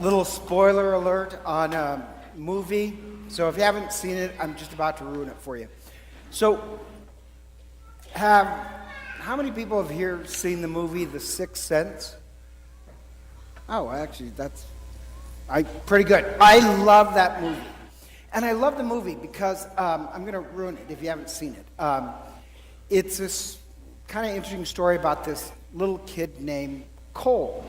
Little spoiler alert on a movie. So if you haven't seen it, I'm just about to ruin it for you. So, how many people have here seen the movie The Sixth Sense? Oh, actually, that's pretty good. I love that movie. And I love the movie because, I'm going to ruin it if you haven't seen it. It's this kind of interesting story about this little kid named Cole.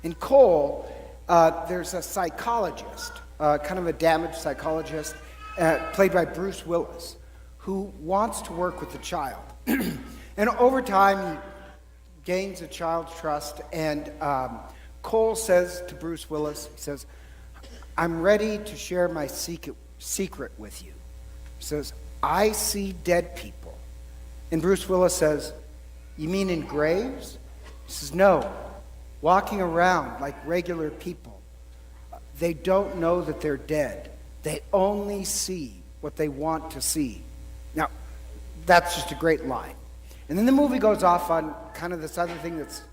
And Cole, there's a psychologist, kind of a damaged psychologist, played by Bruce Willis, who wants to work with the child. And over time, he gains the child's trust, and Cole says to Bruce Willis, he says, "I'm ready to share my secret with you." He says, "I see dead people." And Bruce Willis says, "You mean in graves?" He says, "No, walking around like regular people. They don't know that they're dead. They only see what they want to see." Now, that's just a great line. And then the movie goes off on kind of this other thing that's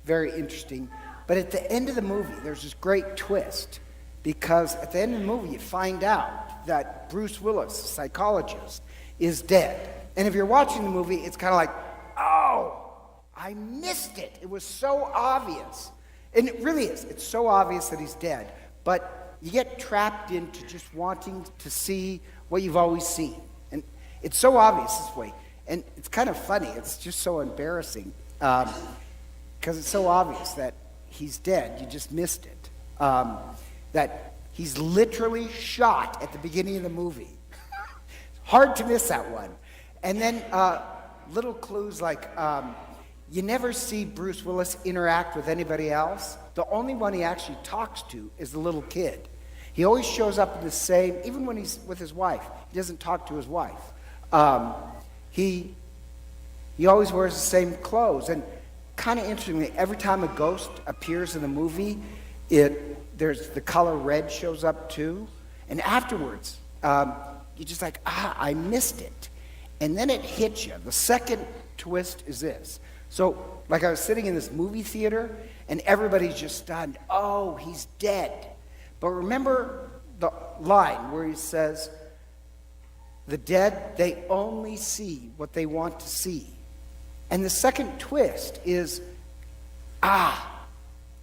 very interesting. But at the end of the movie, there's this great twist. Because at the end of the movie, you find out that Bruce Willis, the psychologist, is dead. And if you're watching the movie, it's kind of like, oh, I missed it. It was so obvious. And it really is. It's so obvious that he's dead. But you get trapped into just wanting to see what you've always seen. And it's so obvious this way. And it's kind of funny. It's just so embarrassing. Because it's so obvious that he's dead. You just missed it. That he's literally shot at the beginning of the movie. Hard to miss that one. And then little clues like you never see Bruce Willis interact with anybody else. The only one he actually talks to is the little kid. He always shows up in the same, even when he's with his wife, he doesn't talk to his wife. He always wears the same clothes. And kind of interestingly, every time a ghost appears in the movie, there's the color red shows up too. And afterwards, you're just like, I missed it. And then it hits you. The second twist is this. So, like I was sitting in this movie theater, and everybody's just stunned. Oh, he's dead. But remember the line where he says, the dead, they only see what they want to see. And the second twist is,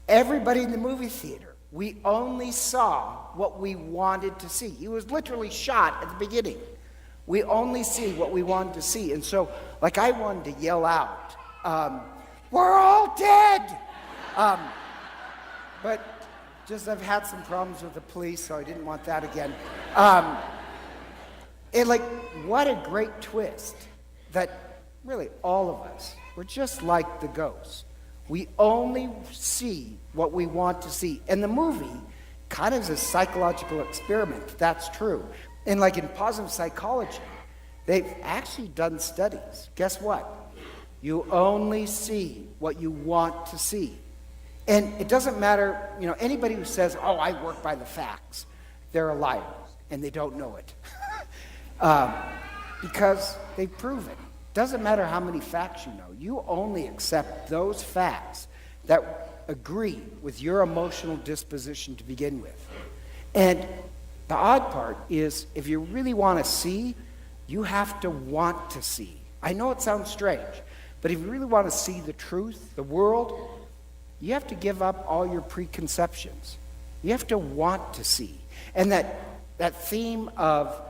everybody in the movie theater, we only saw what we wanted to see. He was literally shot at the beginning. We only see what we wanted to see. And so, like, I wanted to yell out, we're all dead! But just I've had some problems with the police, so I didn't want that again. And like, what a great twist that really all of us, we're just like the ghosts. We only see what we want to see. And the movie kind of is a psychological experiment. That's true. And like in positive psychology, they've actually done studies. Guess what? You only see what you want to see. And it doesn't matter, anybody who says, oh, I work by the facts, they're a liar, and they don't know it. Because they've proven. Doesn't matter how many facts you know. You only accept those facts that agree with your emotional disposition to begin with. And the odd part is, if you really want to see, you have to want to see. I know it sounds strange, but if you really want to see the truth, the world, you have to give up all your preconceptions. You have to want to see. And that theme of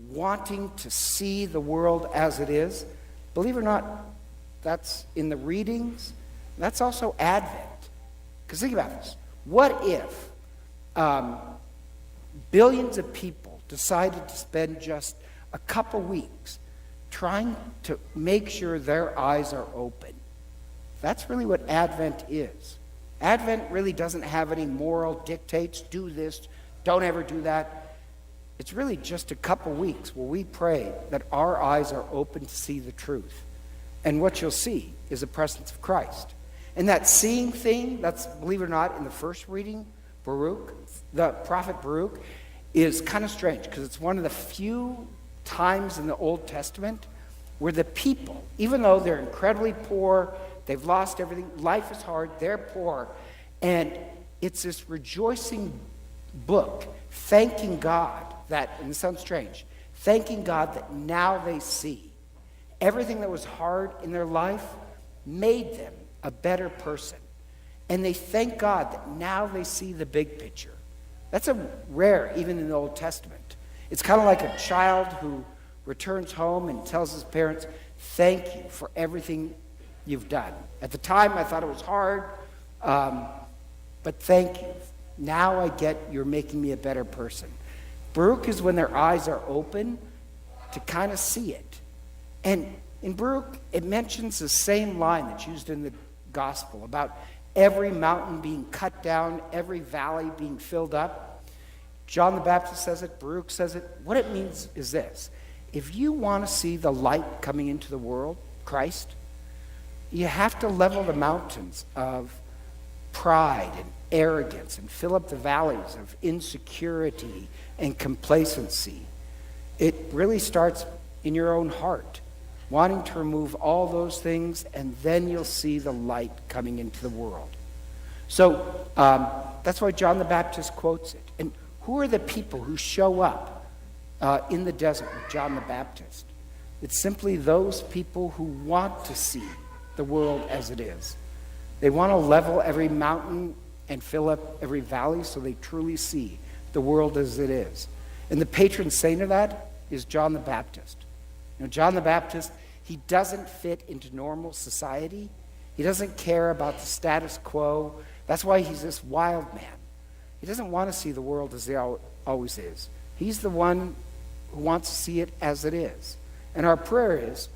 wanting to see the world as it is, believe it or not, that's in the readings. That's also Advent. Because think about this. What if billions of people decided to spend just a couple weeks trying to make sure their eyes are open? That's really what Advent is. Advent really doesn't have any moral dictates. Do this, don't ever do that. It's really just a couple weeks where we pray that our eyes are open to see the truth. And what you'll see is the presence of Christ. And that seeing thing, that's, believe it or not, in the first reading, Baruch, the prophet Baruch, is kind of strange because it's one of the few times in the Old Testament where the people, even though they're incredibly poor, they've lost everything, life is hard, they're poor, and it's this rejoicing book, thanking God that, and it sounds strange, thanking God that now they see everything that was hard in their life made them a better person. And they thank God that now they see the big picture. That's a rare, even in the Old Testament. It's kind of like a child who returns home and tells his parents, thank you for everything you've done. At the time, I thought it was hard, but thank you. Now I get you're making me a better person. Baruch is when their eyes are open to kind of see it. And in Baruch, it mentions the same line that's used in the gospel about every mountain being cut down, every valley being filled up. John the Baptist says it, Baruch says it. What it means is this: if you want to see the light coming into the world, Christ, you have to level the mountains of pride and arrogance and fill up the valleys of insecurity and complacency. It really starts in your own heart, wanting to remove all those things, and then you'll see the light coming into the world. So that's why John the Baptist quotes it. And who are the people who show up in the desert with John the Baptist? It's simply those people who want to see the world as it is. They want to level every mountain and fill up every valley so they truly see the world as it is. And the patron saint of that is John the Baptist. You know, John the Baptist, he doesn't fit into normal society. He doesn't care about the status quo. That's why he's this wild man. He doesn't want to see the world as it always is. He's the one who wants to see it as it is. And our prayer is,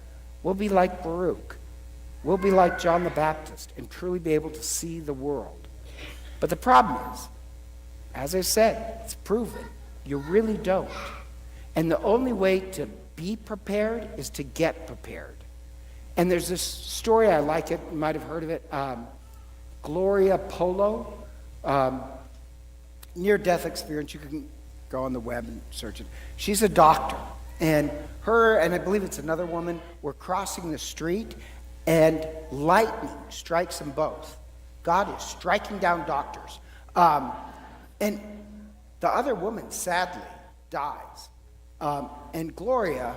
we'll be like Baruch. We'll be like John the Baptist and truly be able to see the world. But the problem is, as I said, it's proven, you really don't. And the only way to be prepared is to get prepared. And there's this story, I like it, you might have heard of it, Gloria Polo, near-death experience. You can go on the web and search it. She's a doctor, and her, and I believe it's another woman, were crossing the street, and lightning strikes them both. God is striking down doctors. And the other woman, sadly, dies. And Gloria,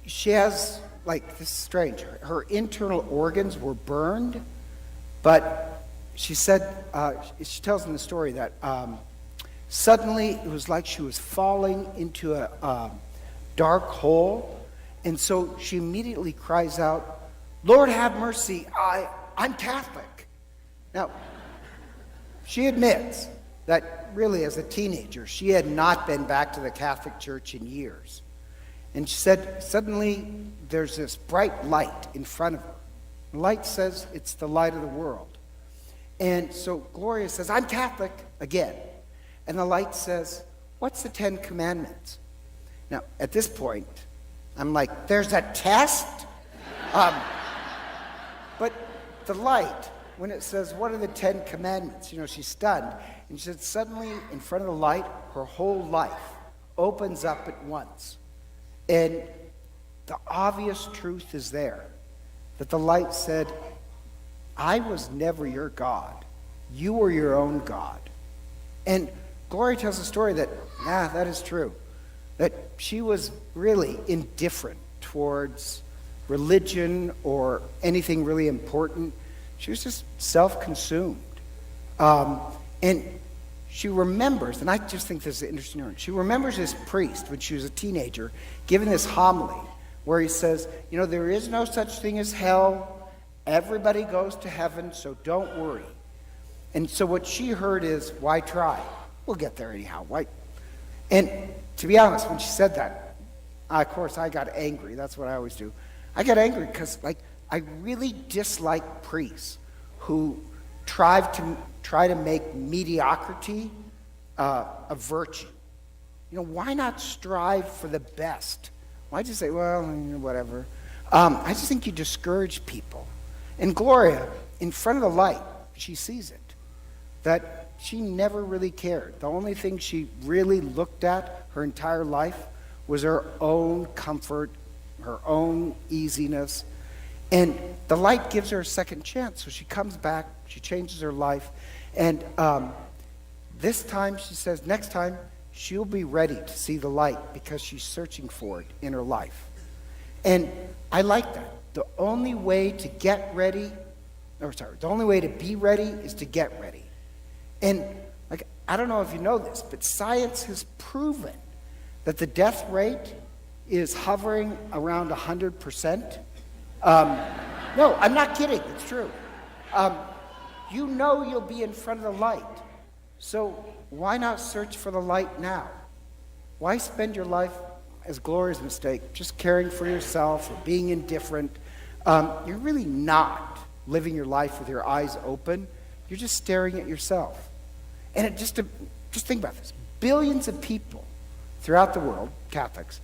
she has, like, this is strange, her internal organs were burned, but she said, she tells in the story that suddenly it was like she was falling into a dark hole, and so she immediately cries out, "Lord, have mercy, I'm Catholic." Now, she admits that really as a teenager, she had not been back to the Catholic Church in years. And she said, suddenly there's this bright light in front of her. The light says it's the light of the world. And so Gloria says, "I'm Catholic," again. And the light says, "What's the 10 Commandments?" Now, at this point, I'm like, there's a test? But the light, when it says, "What are the 10 Commandments?" You know, she's stunned. And she said, suddenly, in front of the light, her whole life opens up at once. And the obvious truth is there, that the light said, "I was never your God. You were your own God." And Gloria tells a story that, that is true. That she was really indifferent towards religion or anything really important. She was just self-consumed. And she remembers, and I just think this is interesting, she remembers this priest when she was a teenager giving this homily where he says, you know, there is no such thing as hell. Everybody goes to heaven, so don't worry. And so what she heard is, why try? We'll get there anyhow. Why? And to be honest, when she said that, of course, I got angry. That's what I always do. I got angry because, I really dislike priests who try to make mediocrity a virtue. You know, why not strive for the best? Why just say, well, whatever? I just think you discourage people. And Gloria, in front of the light, she sees it, that she never really cared. The only thing she really looked at her entire life was her own comfort, her own easiness. And the light gives her a second chance. So she comes back, she changes her life, And this time, she says, next time, she'll be ready to see the light because she's searching for it in her life. And I like that. The only way to be ready is to get ready. And I don't know if you know this, but science has proven that the death rate is hovering around 100%. No, I'm not kidding. It's true. You know you'll be in front of the light. So why not search for the light now? Why spend your life, as Gloria's mistake, just caring for yourself or being indifferent? You're really not living your life with your eyes open. You're just staring at yourself. And just think about this. Billions of people throughout the world, Catholics,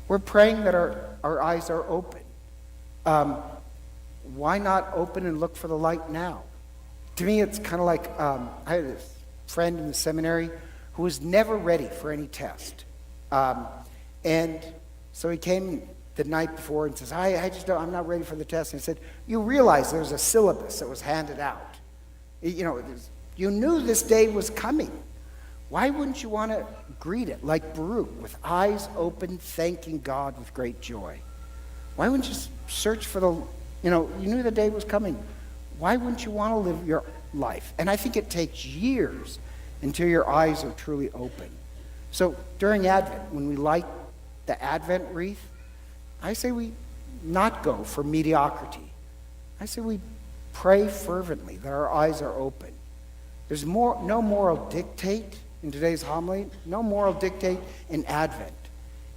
we're praying that our eyes are open. Why not open and look for the light now? To me, it's kind of like, I had this friend in the seminary who was never ready for any test. And so he came the night before and says, I'm not ready for the test. And I said, you realize there's a syllabus that was handed out. You knew this day was coming. Why wouldn't you want to greet it like Baruch, with eyes open, thanking God with great joy? Why wouldn't you search for you knew the day was coming. Why wouldn't you want to live your life? And I think it takes years until your eyes are truly open. So during Advent, when we light the Advent wreath, I say we not go for mediocrity. I say we pray fervently that our eyes are open. There's no moral dictate in today's homily, no moral dictate in Advent.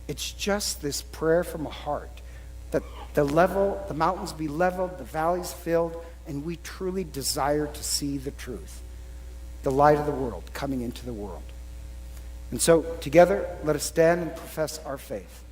It's just this prayer from a heart that the mountains be leveled, the valleys filled, and we truly desire to see the truth, the light of the world coming into the world. And so together, let us stand and profess our faith.